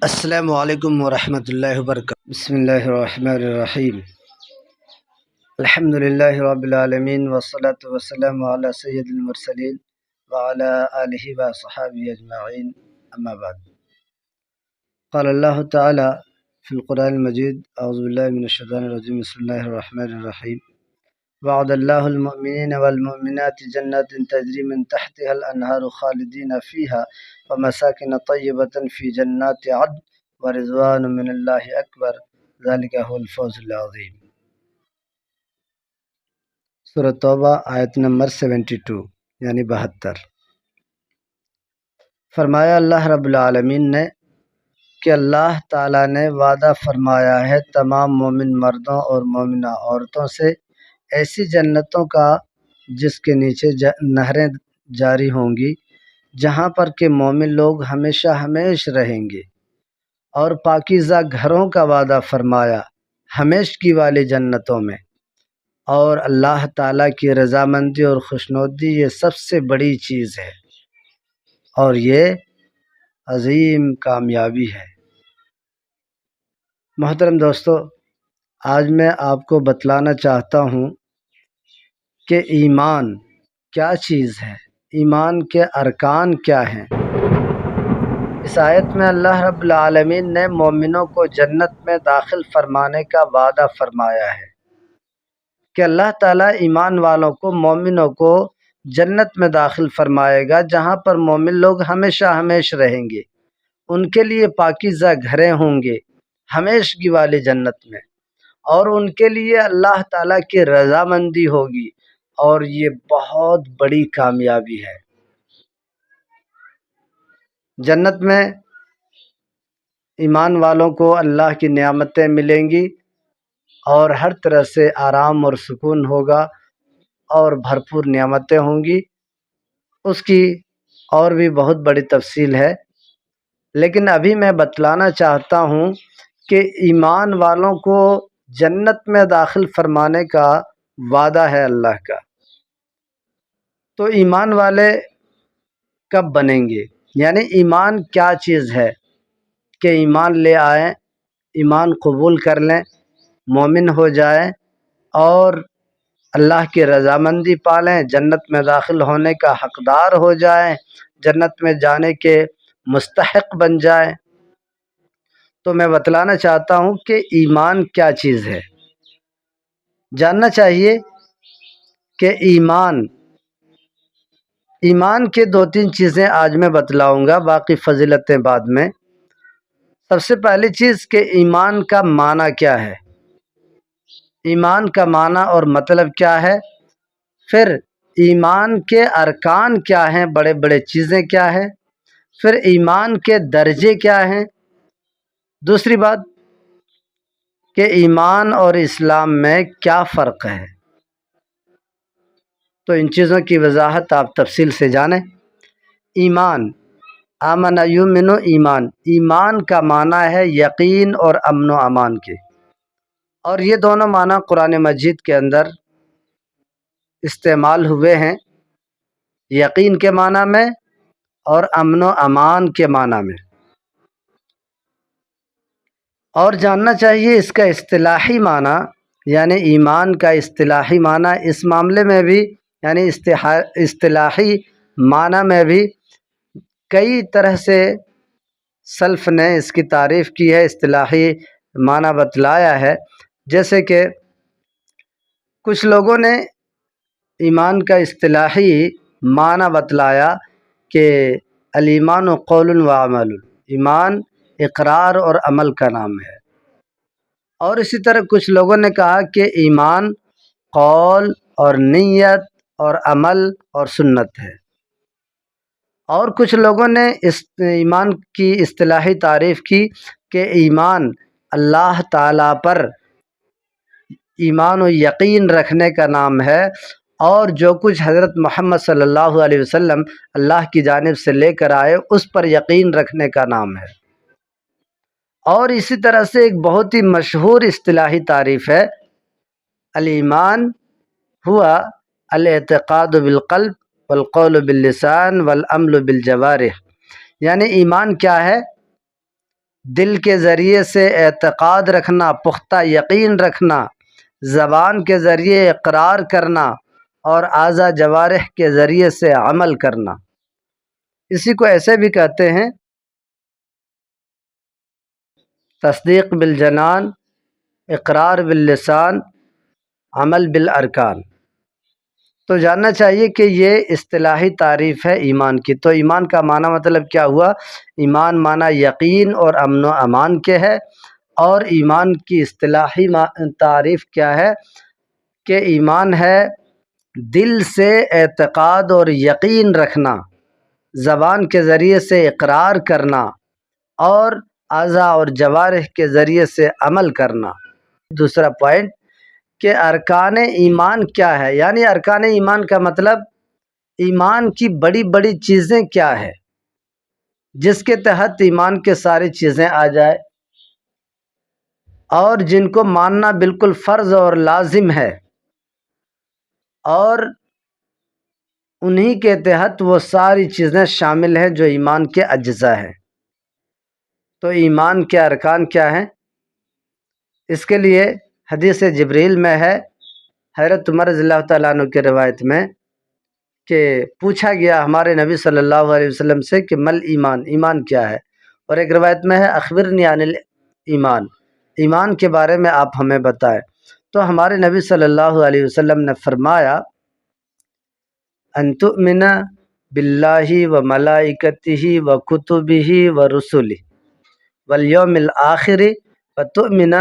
السلام علیکم ورحمۃ اللہ وبرکاتہ۔ بسم اللہ الرحمن الرحیم۔ الحمد للہ رب العالمین والصلاة والسلام علی سید المرسلین وعلی آلہ وصحابہ اجمعین، اما بعد۔ قال اللہ تعالی فی القرآن المجید اعوذ باللہ من الشیطان الرجیم بسم اللہ الرحمن الرحیم۔ وعد اللہ المؤمنین والمؤمنات جنات تجری من تحتها الانہار خالدین فیہا ومساکن طیبۃ فی جنات عدن ورضوان من اللہ اکبر ذالک هو الفوز العظیم۔ سورۃ توبہ آیت نمبر 72 یعنی 72۔ فرمایا اللہ رب العالمین نے کہ اللہ تعالیٰ نے وعدہ فرمایا ہے تمام مومن مردوں اور مومنہ عورتوں سے ایسی جنتوں کا جس کے نیچے نہریں جاری ہوں گی، جہاں پر کہ مومن لوگ ہمیشہ ہمیش رہیں گے، اور پاکیزہ گھروں کا وعدہ فرمایا ہمیشگی والی جنتوں میں، اور اللہ تعالیٰ کی رضامندی اور خوشنودی یہ سب سے بڑی چیز ہے اور یہ عظیم کامیابی ہے۔ محترم دوستو، آج میں آپ کو بتلانا چاہتا ہوں کہ ایمان کیا چیز ہے، ایمان کے ارکان کیا ہیں۔ اس آیت میں اللہ رب العالمین نے مومنوں کو جنت میں داخل فرمانے کا وعدہ فرمایا ہے کہ اللہ تعالیٰ ایمان والوں کو، مومنوں کو جنت میں داخل فرمائے گا، جہاں پر مومن لوگ ہمیشہ ہمیش رہیں گے، ان کے لیے پاکیزہ گھریں ہوں گے ہمیشگی والی جنت میں، اور ان کے لیے اللہ تعالیٰ کی رضامندی ہوگی، اور یہ بہت بڑی کامیابی ہے۔ جنت میں ایمان والوں کو اللہ کی نعمتیں ملیں گی اور ہر طرح سے آرام اور سکون ہوگا اور بھرپور نعمتیں ہوں گی۔ اس کی اور بھی بہت بڑی تفصیل ہے، لیکن ابھی میں بتلانا چاہتا ہوں کہ ایمان والوں کو جنت میں داخل فرمانے کا وعدہ ہے اللہ کا۔ تو ایمان والے کب بنیں گے، یعنی ایمان کیا چیز ہے کہ ایمان لے آئیں، ایمان قبول کر لیں، مومن ہو جائیں اور اللہ کی رضامندی پالیں، جنت میں داخل ہونے کا حقدار ہو جائیں، جنت میں جانے کے مستحق بن جائیں۔ تو میں بتلانا چاہتا ہوں کہ ایمان کیا چیز ہے۔ جاننا چاہیے کہ ایمان کے 2-3 چیزیں آج میں بتلاؤں گا، باقی فضیلتیں بعد میں۔ سب سے پہلی چیز کہ ایمان کا معنی کیا ہے، ایمان کا معنی اور مطلب کیا ہے، پھر ایمان کے ارکان کیا ہیں، بڑے بڑے چیزیں کیا ہیں، پھر ایمان کے درجے کیا ہیں، دوسری بات کہ ایمان اور اسلام میں کیا فرق ہے۔ تو ان چیزوں کی وضاحت آپ تفصیل سے جانیں۔ ایمان، آمن یؤمن، ایمان کا معنی ہے یقین اور امن و امان کے، اور یہ دونوں معنی قرآن مجید کے اندر استعمال ہوئے ہیں، یقین کے معنی میں اور امن و امان کے معنی میں۔ اور جاننا چاہیے اس کا اصطلاحی معنی، یعنی ایمان کا اصطلاحی معنی، اس معاملے میں بھی یعنی اصطلاحی معنی میں بھی کئی طرح سے سلف نے اس کی تعریف کی ہے، اصطلاحی معنی بتلایا ہے۔ جیسے کہ کچھ لوگوں نے ایمان کا اصطلاحی معنی بتلایا کہ الایمان قول و عمل، ایمان اقرار اور عمل کا نام ہے، اور اسی طرح کچھ لوگوں نے کہا کہ ایمان قول اور نیت اور عمل اور سنت ہے، اور کچھ لوگوں نے اس ایمان کی اصطلاحی تعریف کی کہ ایمان اللہ تعالیٰ پر ایمان و یقین رکھنے کا نام ہے، اور جو کچھ حضرت محمد صلی اللہ علیہ وسلم اللہ کی جانب سے لے کر آئے اس پر یقین رکھنے کا نام ہے۔ اور اسی طرح سے ایک بہت ہی مشہور اصطلاحی تعریف ہے، الایمان ہوا الاعتقاد بالقلب والقول باللسان والعمل بالجوارح، یعنی ایمان کیا ہے دل کے ذریعے سے اعتقاد رکھنا، پختہ یقین رکھنا، زبان کے ذریعے اقرار کرنا اور اعضاء جوارح کے ذریعے سے عمل کرنا۔ اسی کو ایسے بھی کہتے ہیں تصدیق بالجنان، اقرار باللسان، عمل بالارکان۔ تو جاننا چاہیے کہ یہ اصطلاحی تعریف ہے ایمان کی۔ تو ایمان کا معنی مطلب کیا ہوا؟ ایمان معنی یقین اور امن و امان کے ہے، اور ایمان کی اصطلاحی تعریف کیا ہے کہ ایمان ہے دل سے اعتقاد اور یقین رکھنا، زبان کے ذریعے سے اقرار کرنا اور اعضاء اور جوارح کے ذریعے سے عمل کرنا۔ دوسرا پوائنٹ کہ ارکان ایمان کیا ہے، یعنی ارکان ایمان کا مطلب ایمان کی بڑی بڑی چیزیں کیا ہے جس کے تحت ایمان کے ساری چیزیں آ جائے اور جن کو ماننا بالکل فرض اور لازم ہے، اور انہی کے تحت وہ ساری چیزیں شامل ہیں جو ایمان کے اجزاء ہیں۔ تو ایمان کے ارکان کیا ہیں؟ اس کے لیے حدیث جبریل میں ہے، حضرت عمر رضی اللہ تعالیٰ عنہ کی روایت میں، کہ پوچھا گیا ہمارے نبی صلی اللہ علیہ وسلم سے کہ مل ایمان، ایمان کیا ہے؟ اور ایک روایت میں ہے اخبرنی عن الایمان، ایمان کے بارے میں آپ ہمیں بتائیں۔ تو ہمارے نبی صلی اللہ علیہ وسلم نے فرمایا ان تؤمن باللہ و ملائکتہ و کتبہ و رسلہ والیوم الآخر و تؤمن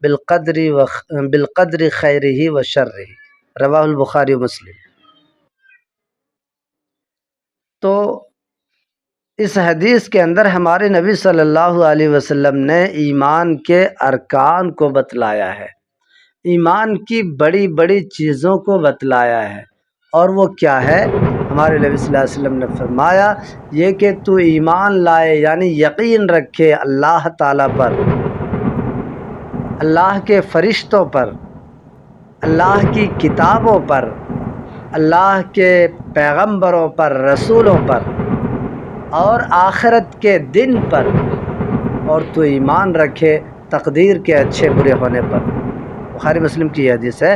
بالقدر خیرہ و شرہ، رواہ البخاری و مسلم۔ تو اس حدیث کے اندر ہمارے نبی صلی اللہ علیہ وسلم نے ایمان کے ارکان کو بتلایا ہے، ایمان کی بڑی بڑی چیزوں کو بتلایا ہے۔ اور وہ کیا ہے؟ ہمارے نبی صلی اللہ علیہ وسلم نے فرمایا یہ کہ تو ایمان لائے، یعنی یقین رکھے اللہ تعالیٰ پر، اللہ کے فرشتوں پر، اللہ کی کتابوں پر، اللہ کے پیغمبروں پر، رسولوں پر، اور آخرت کے دن پر، اور تو ایمان رکھے تقدیر کے اچھے برے ہونے پر۔ بخاری مسلم کی یہ حدیث ہے۔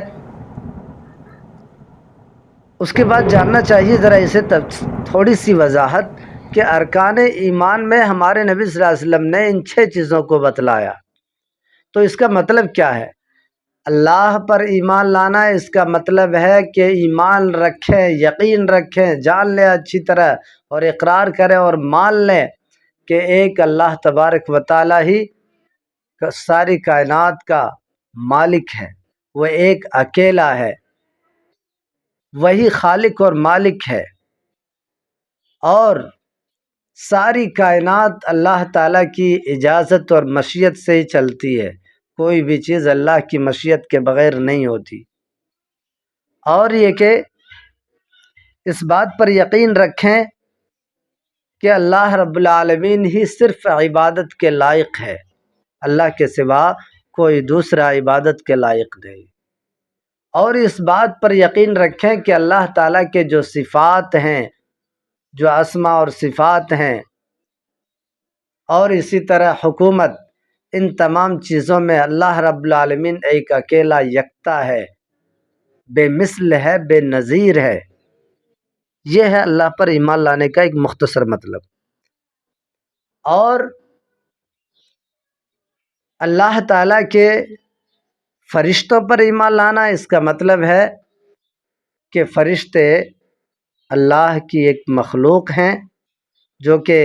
اس کے بعد جاننا چاہیے ذرا اسے تھوڑی سی وضاحت کہ ارکان ایمان میں ہمارے نبی صلی اللہ علیہ وسلم نے ان 6 چیزوں کو بتلایا۔ تو اس کا مطلب کیا ہے؟ اللہ پر ایمان لانا، اس کا مطلب ہے کہ ایمان رکھیں، یقین رکھیں، جان لیں اچھی طرح، اور اقرار کریں اور مان لیں کہ ایک اللہ تبارک و تعالیٰ ہی ساری کائنات کا مالک ہے، وہ ایک اکیلا ہے، وہی خالق اور مالک ہے، اور ساری کائنات اللہ تعالیٰ کی اجازت اور مشیت سے ہی چلتی ہے، کوئی بھی چیز اللہ کی مشیت کے بغیر نہیں ہوتی۔ اور یہ کہ اس بات پر یقین رکھیں کہ اللہ رب العالمین ہی صرف عبادت کے لائق ہے، اللہ کے سوا کوئی دوسرا عبادت کے لائق نہیں۔ اور اس بات پر یقین رکھیں کہ اللہ تعالیٰ کے جو صفات ہیں، جو اسماء اور صفات ہیں، اور اسی طرح حکومت، ان تمام چیزوں میں اللہ رب العالمین ایک اکیلا یکتا ہے، بے مثل ہے، بے نظیر ہے۔ یہ ہے اللہ پر ایمان لانے کا ایک مختصر مطلب۔ اور اللہ تعالیٰ کے فرشتوں پر ایمان لانا، اس کا مطلب ہے کہ فرشتے اللہ کی ایک مخلوق ہیں جو کہ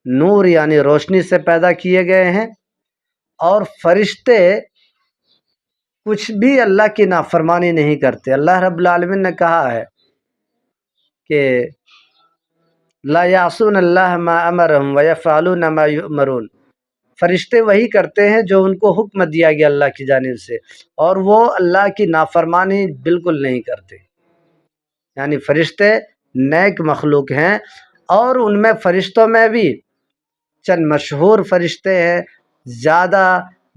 نور یعنی روشنی سے پیدا کیے گئے ہیں، اور فرشتے کچھ بھی اللہ کی نافرمانی نہیں کرتے۔ اللہ رب العالمین نے کہا ہے کہ لا یعصون اللہ ما امرهم ویفعلون ما یؤمرون، فرشتے وہی کرتے ہیں جو ان کو حکم دیا گیا اللہ کی جانب سے، اور وہ اللہ کی نافرمانی بالکل نہیں کرتے۔ یعنی فرشتے نیک مخلوق ہیں، اور ان میں فرشتوں میں بھی چند مشہور فرشتے ہیں، زیادہ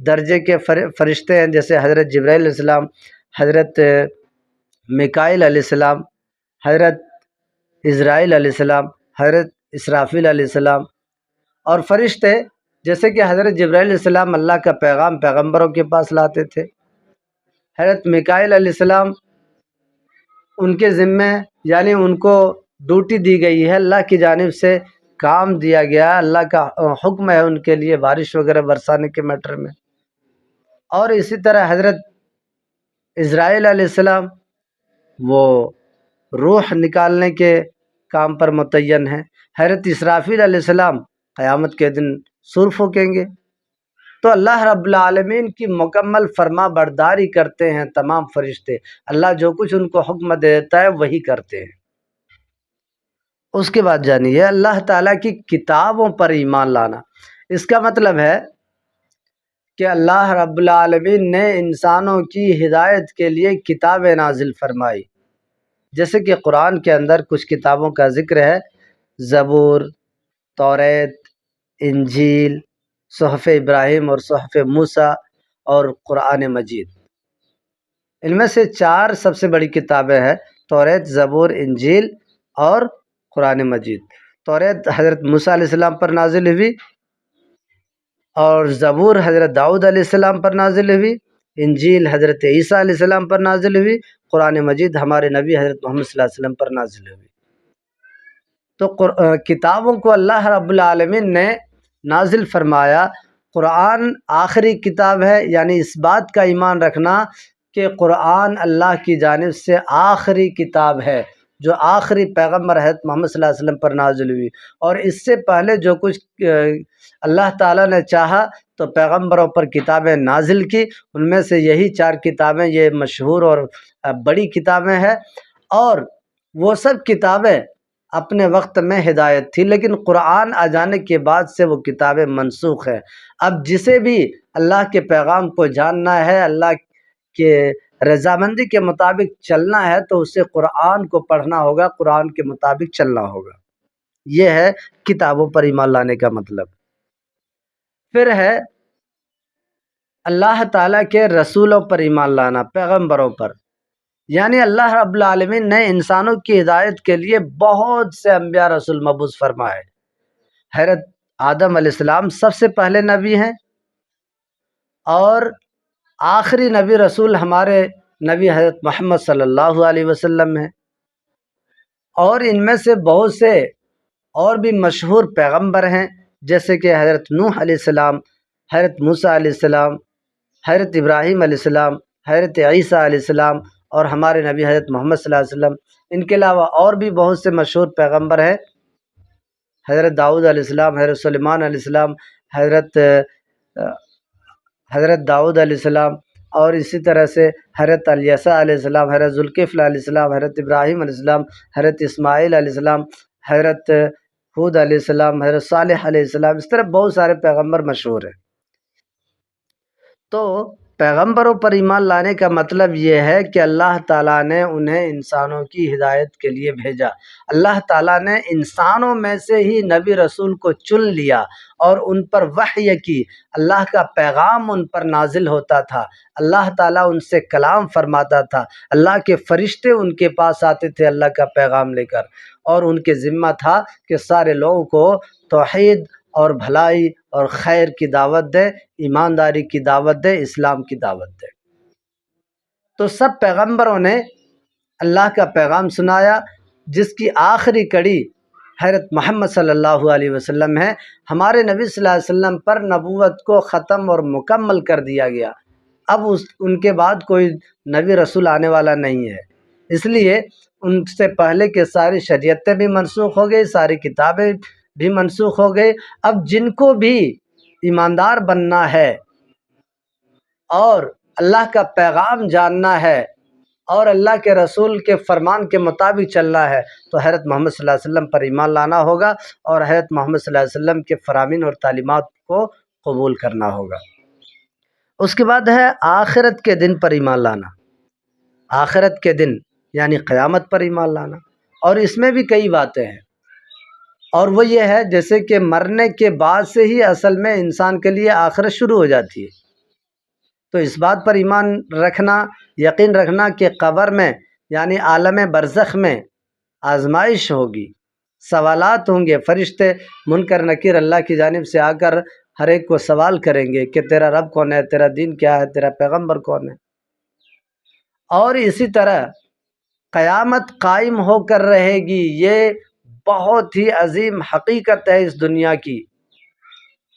درجے کے فرشتے ہیں، جیسے حضرت جبرائیل علیہ السلام، حضرت میکائیل علیہ السلام، حضرت عزرائیل علیہ السلام، حضرت اسرافیل علیہ السلام۔ اور فرشتے جیسے کہ حضرت جبرائیل علیہ السلام اللہ کا پیغام پیغمبروں کے پاس لاتے تھے، حضرت میکائیل علیہ السلام ان کے ذمے یعنی ان کو ڈیوٹی دی گئی ہے، اللہ کی جانب سے کام دیا گیا، اللہ کا حکم ہے ان کے لیے بارش وغیرہ برسانے کے میٹر میں۔ اور اسی طرح حضرت اسرائیل علیہ السلام وہ روح نکالنے کے کام پر متعین ہیں، حضرت اسرافیل علیہ السلام قیامت کے دن سور پھونکیں گے۔ تو اللہ رب العالمین کی مکمل فرما برداری کرتے ہیں تمام فرشتے، اللہ جو کچھ ان کو حکم دیتا ہے وہی کرتے ہیں۔ اس کے بعد جانیے اللہ تعالیٰ کی کتابوں پر ایمان لانا، اس کا مطلب ہے کہ اللہ رب العالمین نے انسانوں کی ہدایت کے لیے کتابیں نازل فرمائی، جیسے کہ قرآن کے اندر کچھ کتابوں کا ذکر ہے، زبور، توریت، انجیل، صحف ابراہیم اور صحف موسیٰ اور قرآن مجید۔ ان میں سے 4 سب سے بڑی کتابیں ہیں، توریت، زبور، انجیل اور قرآن مجید۔ توریت حضرت موسیٰ علیہ السلام پر نازل ہوئی، اور زبور حضرت داؤد علیہ السلام پر نازل ہوئی، انجیل حضرت عیسیٰ علیہ السلام پر نازل ہوئی، قرآن مجید ہمارے نبی حضرت محمد صلی اللہ علیہ وسلم پر نازل ہوئی۔ تو کتابوں کو اللہ رب العالمین نے نازل فرمایا۔ قرآن آخری کتاب ہے، یعنی اس بات کا ایمان رکھنا کہ قرآن اللہ کی جانب سے آخری کتاب ہے جو آخری پیغمبر حضرت محمد صلی اللہ علیہ وسلم پر نازل ہوئی، اور اس سے پہلے جو کچھ اللہ تعالیٰ نے چاہا تو پیغمبروں پر کتابیں نازل کی، ان میں سے یہی 4 کتابیں یہ مشہور اور بڑی کتابیں ہیں، اور وہ سب کتابیں اپنے وقت میں ہدایت تھی، لیکن قرآن آ جانے کے بعد سے وہ کتابیں منسوخ ہیں۔ اب جسے بھی اللہ کے پیغام کو جاننا ہے، اللہ کے رضامندی کے مطابق چلنا ہے، تو اسے قرآن کو پڑھنا ہوگا، قرآن کے مطابق چلنا ہوگا۔ یہ ہے کتابوں پر ایمان لانے کا مطلب۔ پھر ہے اللہ تعالیٰ کے رسولوں پر ایمان لانا، پیغمبروں پر، یعنی اللہ رب العالمین نے انسانوں کی ہدایت کے لیے بہت سے انبیاء رسول مبعوث فرمائے۔ حضرت آدم علیہ السلام سب سے پہلے نبی ہیں، اور آخری نبی رسول ہمارے نبی حضرت محمد صلی اللہ علیہ وسلم ہیں، اور ان میں سے بہت سے اور بھی مشہور پیغمبر ہیں، جیسے کہ حضرت نوح علیہ السلام، حضرت موسیٰ علیہ السلام، حضرت ابراہیم علیہ السلام، حضرت عیسیٰ علیہ السلام اور ہمارے نبی حضرت محمد صلی اللہ علیہ وسلم۔ ان کے علاوہ اور بھی بہت سے مشہور پیغمبر ہیں، حضرت داؤد علیہ السلام، حضرت سلیمان علیہ السلام، حضرت داؤد علیہ السلام، اور اسی طرح سے حضرت الیسع علیہ السلام، حضرت ذوالکفل علیہ السلام، حضرت ابراہیم علیہ السلام، حضرت اسماعیل علیہ السلام، حضرت ہود علیہ السلام، حضرت صالح علیہ السلام، اس طرح بہت سارے پیغمبر مشہور ہیں۔ تو پیغمبروں پر ایمان لانے کا مطلب یہ ہے کہ اللہ تعالیٰ نے انہیں انسانوں کی ہدایت کے لیے بھیجا، اللہ تعالیٰ نے انسانوں میں سے ہی نبی رسول کو چن لیا اور ان پر وحی کی، اللہ کا پیغام ان پر نازل ہوتا تھا، اللہ تعالیٰ ان سے کلام فرماتا تھا، اللہ کے فرشتے ان کے پاس آتے تھے اللہ کا پیغام لے کر، اور ان کے ذمہ تھا کہ سارے لوگوں کو توحید اور بھلائی اور خیر کی دعوت دے، ایمانداری کی دعوت دے، اسلام کی دعوت دے۔ تو سب پیغمبروں نے اللہ کا پیغام سنایا، جس کی آخری کڑی حضرت محمد صلی اللہ علیہ وسلم ہے۔ ہمارے نبی صلی اللہ علیہ وسلم پر نبوت کو ختم اور مکمل کر دیا گیا، اب ان کے بعد کوئی نبی رسول آنے والا نہیں ہے، اس لیے ان سے پہلے کے ساری شریعتیں بھی منسوخ ہو گئی، ساری کتابیں بھی منسوخ ہو گئی۔ اب جن کو بھی ایماندار بننا ہے اور اللہ کا پیغام جاننا ہے اور اللہ کے رسول کے فرمان کے مطابق چلنا ہے تو حضرت محمد صلی اللہ علیہ وسلم پر ایمان لانا ہوگا، اور حضرت محمد صلی اللہ علیہ وسلم کے فرامین اور تعلیمات کو قبول کرنا ہوگا۔ اس کے بعد ہے آخرت کے دن پر ایمان لانا، آخرت کے دن یعنی قیامت پر ایمان لانا، اور اس میں بھی کئی باتیں ہیں، اور وہ یہ ہے جیسے کہ مرنے کے بعد سے ہی اصل میں انسان کے لیے آخرت شروع ہو جاتی ہے، تو اس بات پر ایمان رکھنا، یقین رکھنا کہ قبر میں یعنی عالم برزخ میں آزمائش ہوگی، سوالات ہوں گے، فرشتے منکر نکیر اللہ کی جانب سے آ کر ہر ایک کو سوال کریں گے کہ تیرا رب کون ہے، تیرا دین کیا ہے، تیرا پیغمبر کون ہے۔ اور اسی طرح قیامت قائم ہو کر رہے گی، یہ بہت ہی عظیم حقیقت ہے اس دنیا کی،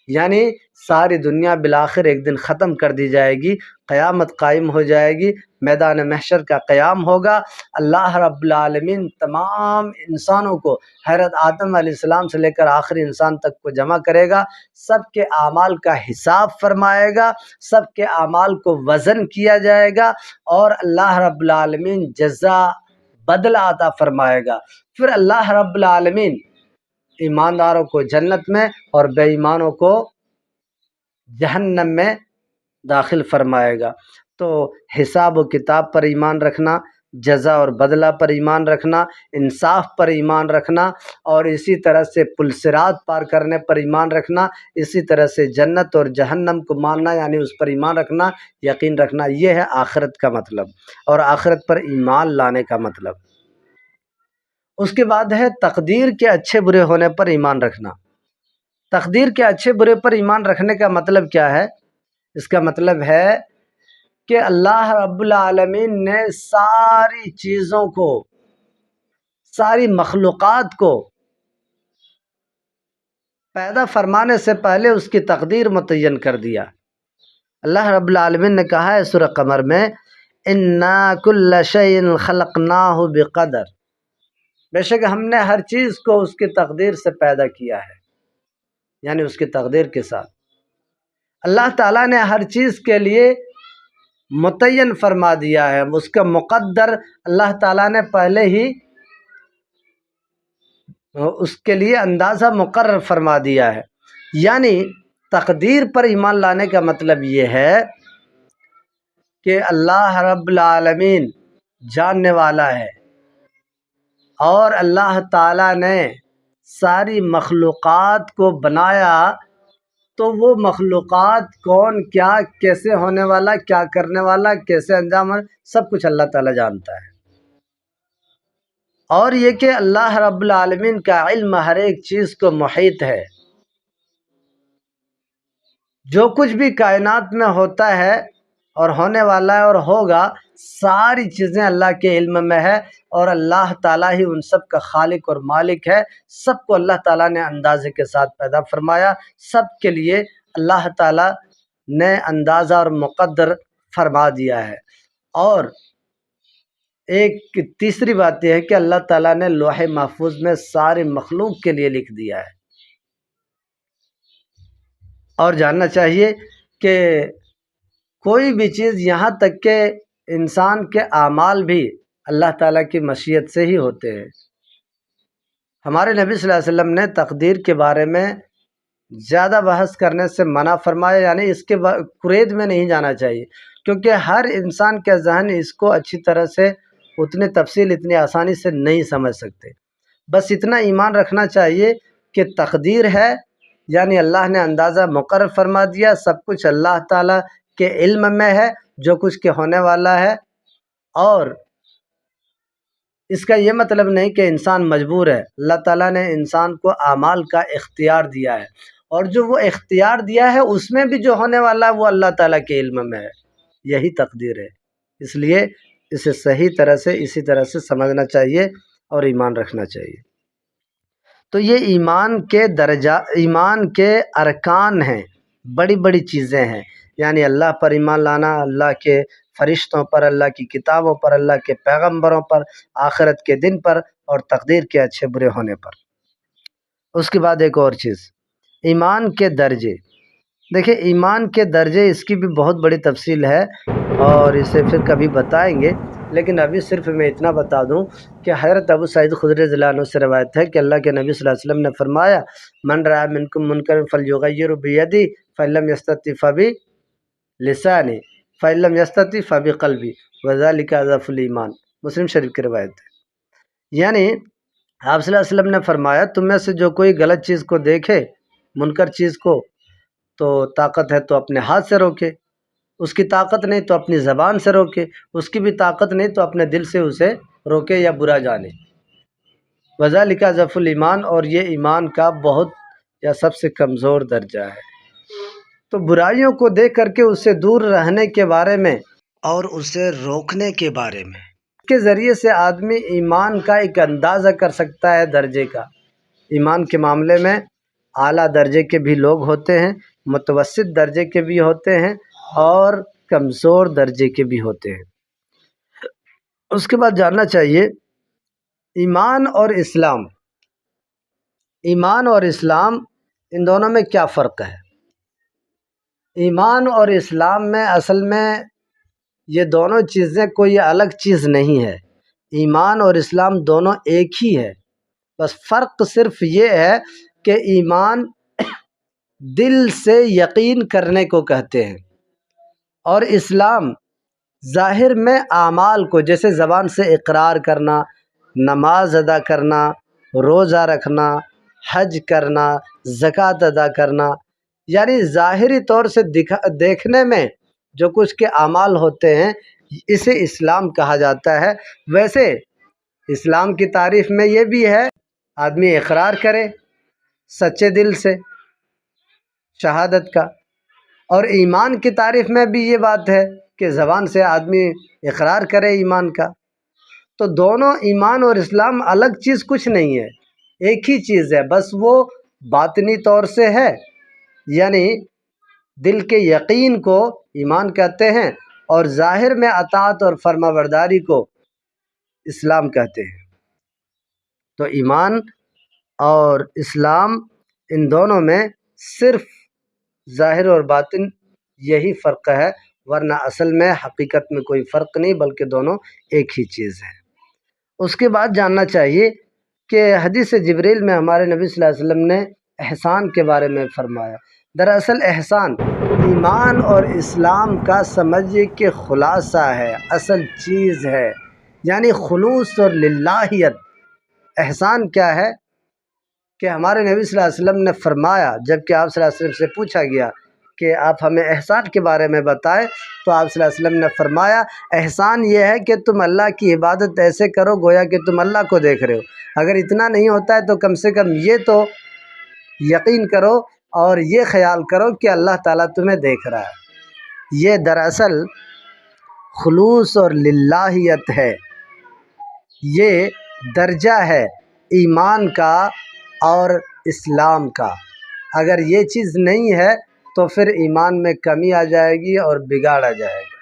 یعنی ساری دنیا بالآخر ایک دن ختم کر دی جائے گی، قیامت قائم ہو جائے گی، میدان محشر کا قیام ہوگا، اللہ رب العالمین تمام انسانوں کو حضرت آدم علیہ السلام سے لے کر آخری انسان تک کو جمع کرے گا، سب کے اعمال کا حساب فرمائے گا، سب کے اعمال کو وزن کیا جائے گا، اور اللہ رب العالمین جزا بدلہ عطا فرمائے گا۔ پھر اللہ رب العالمین ایمانداروں کو جنت میں اور بے ایمانوں کو جہنم میں داخل فرمائے گا۔ تو حساب و کتاب پر ایمان رکھنا، جزا اور بدلہ پر ایمان رکھنا، انصاف پر ایمان رکھنا، اور اسی طرح سے پل صراط پار کرنے پر ایمان رکھنا، اسی طرح سے جنت اور جہنم کو ماننا، یعنی اس پر ایمان رکھنا، یقین رکھنا، یہ ہے آخرت کا مطلب اور آخرت پر ایمان لانے کا مطلب۔ اس کے بعد ہے تقدیر کے اچھے برے ہونے پر ایمان رکھنا۔ تقدیر کے اچھے برے پر ایمان رکھنے کا مطلب کیا ہے؟ اس کا مطلب ہے کہ اللہ رب العالمین نے ساری چیزوں کو، ساری مخلوقات کو پیدا فرمانے سے پہلے اس کی تقدیر متعین کر دیا۔ اللہ رب العالمین نے کہا ہے سورہ قمر میں، اِنَّا كُلَّ شَيْءٍ خَلَقْنَاهُ بِقَدَرٍ، بے شک ہم نے ہر چیز کو اس کی تقدیر سے پیدا کیا ہے، یعنی اس کی تقدیر کے ساتھ۔ اللہ تعالیٰ نے ہر چیز کے لیے متعین فرما دیا ہے، اس کا مقدر اللہ تعالیٰ نے پہلے ہی اس کے لیے اندازہ مقرر فرما دیا ہے۔ یعنی تقدیر پر ایمان لانے کا مطلب یہ ہے کہ اللہ رب العالمین جاننے والا ہے، اور اللہ تعالیٰ نے ساری مخلوقات کو بنایا، تو وہ مخلوقات کون، کیا، کیسے ہونے والا، کیا کرنے والا، کیسے انجام، سب کچھ اللہ تعالیٰ جانتا ہے۔ اور یہ کہ اللہ رب العالمین کا علم ہر ایک چیز کو محیط ہے، جو کچھ بھی کائنات میں ہوتا ہے اور ہونے والا ہے اور ہوگا، ساری چیزیں اللہ کے علم میں ہے، اور اللہ تعالیٰ ہی ان سب کا خالق اور مالک ہے۔ سب کو اللہ تعالیٰ نے اندازے کے ساتھ پیدا فرمایا، سب کے لیے اللہ تعالیٰ نے اندازہ اور مقدر فرما دیا ہے۔ اور ایک تیسری بات یہ ہے کہ اللہ تعالیٰ نے لوح محفوظ میں ساری مخلوق کے لیے لکھ دیا ہے۔ اور جاننا چاہیے کہ کوئی بھی چیز، یہاں تک کہ انسان کے اعمال بھی اللہ تعالیٰ کی مشیت سے ہی ہوتے ہیں۔ ہمارے نبی صلی اللہ علیہ وسلم نے تقدیر کے بارے میں زیادہ بحث کرنے سے منع فرمایا، یعنی اس کے قرید میں نہیں جانا چاہیے، کیونکہ ہر انسان کے ذہن اس کو اچھی طرح سے اتنے تفصیل، اتنی آسانی سے نہیں سمجھ سکتے۔ بس اتنا ایمان رکھنا چاہیے کہ تقدیر ہے، یعنی اللہ نے اندازہ مقرر فرما دیا، سب کچھ اللہ تعالیٰ کے علم میں ہے، جو کچھ کے ہونے والا ہے۔ اور اس کا یہ مطلب نہیں کہ انسان مجبور ہے، اللہ تعالیٰ نے انسان کو اعمال کا اختیار دیا ہے، اور جو وہ اختیار دیا ہے اس میں بھی جو ہونے والا ہے وہ اللہ تعالیٰ کے علم میں ہے، یہی تقدیر ہے۔ اس لیے اسے صحیح طرح سے، اسی طرح سے سمجھنا چاہیے اور ایمان رکھنا چاہیے۔ تو یہ ایمان کے درجہ، ایمان کے ارکان ہیں، بڑی بڑی چیزیں ہیں، یعنی اللہ پر ایمان لانا، اللہ کے فرشتوں پر، اللہ کی کتابوں پر، اللہ کے پیغمبروں پر، آخرت کے دن پر، اور تقدیر کے اچھے برے ہونے پر۔ اس کے بعد ایک اور چیز، ایمان کے درجے۔ دیکھیں ایمان کے درجے، اس کی بھی بہت بڑی تفصیل ہے اور اسے پھر کبھی بتائیں گے، لیکن ابھی صرف میں اتنا بتا دوں کہ حضرت ابو سعید خدری رضی اللہ عنہ سے روایت ہے کہ اللہ کے نبی صلی اللہ علیہ وسلم نے فرمایا، من رأى منکم منکرا فلیغیرہ بیدہ فإن لم یستطع فبلسانہ فإن لم یستطع فبقلبہ وذلک اضعف الایمان۔ مسلم شریف کی روایت ہے۔ یعنی آپ صلی اللہ علیہ وسلم نے فرمایا، تم میں سے جو کوئی غلط چیز کو دیکھے، منکر چیز کو، تو طاقت ہے تو اپنے ہاتھ سے روکے، اس کی طاقت نہیں تو اپنی زبان سے روکے، اس کی بھی طاقت نہیں تو اپنے دل سے اسے روکے یا برا جانے۔ وذالک ضعف الایمان، اور یہ ایمان کا بہت یا سب سے کمزور درجہ ہے۔ تو برائیوں کو دیکھ کر کے اس سے دور رہنے کے بارے میں اور اسے روکنے کے بارے میں کے ذریعے سے آدمی ایمان کا ایک اندازہ کر سکتا ہے درجے کا۔ ایمان کے معاملے میں اعلیٰ درجے کے بھی لوگ ہوتے ہیں، متوسط درجے کے بھی ہوتے ہیں اور کمزور درجے کے بھی ہوتے ہیں۔ اس کے بعد جاننا چاہیے ایمان اور اسلام، ایمان اور اسلام ان دونوں میں کیا فرق ہے؟ ایمان اور اسلام میں اصل میں یہ دونوں چیزیں کوئی الگ چیز نہیں ہے، ایمان اور اسلام دونوں ایک ہی ہے، بس فرق صرف یہ ہے کہ ایمان دل سے یقین کرنے کو کہتے ہیں اور اسلام ظاہر میں اعمال کو، جیسے زبان سے اقرار کرنا، نماز ادا کرنا، روزہ رکھنا، حج کرنا، زکوٰۃ ادا کرنا، یعنی ظاہری طور سے دیکھنے میں جو کچھ کے اعمال ہوتے ہیں اسے اسلام کہا جاتا ہے۔ ویسے اسلام کی تعریف میں یہ بھی ہے آدمی اقرار کرے سچے دل سے شہادت کا، اور ایمان کی تعریف میں بھی یہ بات ہے کہ زبان سے آدمی اقرار کرے ایمان کا۔ تو دونوں ایمان اور اسلام الگ چیز کچھ نہیں ہے، ایک ہی چیز ہے، بس وہ باطنی طور سے ہے، یعنی دل کے یقین کو ایمان کہتے ہیں اور ظاہر میں اطاعت اور فرما برداری کو اسلام کہتے ہیں۔ تو ایمان اور اسلام ان دونوں میں صرف ظاہر اور باطن یہی فرق ہے، ورنہ اصل میں حقیقت میں کوئی فرق نہیں، بلکہ دونوں ایک ہی چیز ہے۔ اس کے بعد جاننا چاہیے کہ حدیث جبریل میں ہمارے نبی صلی اللہ علیہ وسلم نے احسان کے بارے میں فرمایا۔ دراصل احسان ایمان اور اسلام کا سمجھیے کہ خلاصہ ہے، اصل چیز ہے، یعنی خلوص اور للہیت۔ احسان کیا ہے کہ ہمارے نبی صلی اللہ علیہ وسلم نے فرمایا، جب کہ آپ صلی اللہ علیہ وسلم سے پوچھا گیا کہ آپ ہمیں احسان کے بارے میں بتائیں، تو آپ صلی اللہ علیہ وسلم نے فرمایا احسان یہ ہے کہ تم اللہ کی عبادت ایسے کرو گویا کہ تم اللہ کو دیکھ رہے ہو۔ اگر اتنا نہیں ہوتا ہے تو کم سے کم یہ تو یقین کرو اور یہ خیال کرو کہ اللہ تعالیٰ تمہیں دیکھ رہا ہے۔ یہ دراصل خلوص اور للہیت ہے، یہ درجہ ہے ایمان کا اور اسلام کا۔ اگر یہ چیز نہیں ہے تو پھر ایمان میں کمی آ جائے گی اور بگاڑ آ جائے گا۔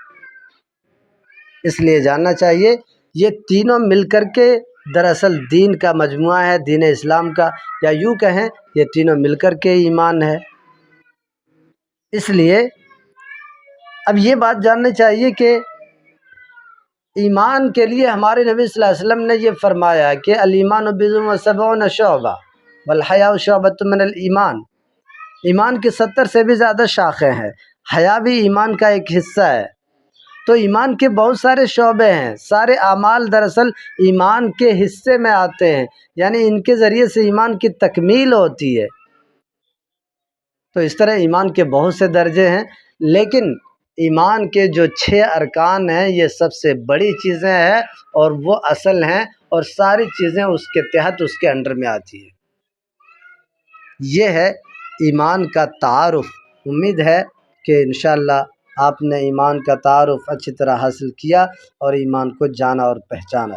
اس لیے جاننا چاہیے یہ تینوں مل کر کے دراصل دین کا مجموعہ ہے، دین اسلام کا، یا یوں کہیں یہ تینوں مل کر کے ایمان ہے۔ اس لیے اب یہ بات جاننی چاہیے کہ ایمان کے لیے ہمارے نبی صلی اللہ علیہ وسلم نے یہ فرمایا کہ الایمان بضع و70 شعبہ والحیاء شعبۃ من الایمان۔ ایمان کی 70 سے بھی زیادہ شاخیں ہیں، حیا بھی ایمان کا ایک حصہ ہے۔ تو ایمان کے بہت سارے شعبے ہیں، سارے اعمال دراصل ایمان کے حصے میں آتے ہیں، یعنی ان کے ذریعے سے ایمان کی تکمیل ہوتی ہے۔ تو اس طرح ایمان کے بہت سے درجے ہیں، لیکن ایمان کے جو 6 ارکان ہیں یہ سب سے بڑی چیزیں ہیں اور وہ اصل ہیں، اور ساری چیزیں اس کے تحت، اس کے انڈر میں آتی ہیں۔ یہ ہے ایمان کا تعارف۔ امید ہے کہ انشاءاللہ آپ نے ایمان کا تعارف اچھی طرح حاصل کیا اور ایمان کو جانا اور پہچانا۔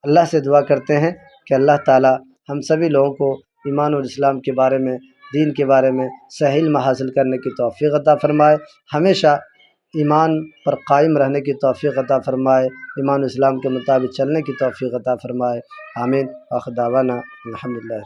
اللہ سے دعا کرتے ہیں کہ اللہ تعالی ہم سبھی لوگوں کو ایمان اور اسلام کے بارے میں، دین کے بارے میں صحیح علم حاصل کرنے کی توفیق عطا فرمائے، ہمیشہ ایمان پر قائم رہنے کی توفیق عطا فرمائے، ایمان و اسلام کے مطابق چلنے کی توفیق عطا فرمائے۔ آمین۔ آخر دعوانا الحمدللہ۔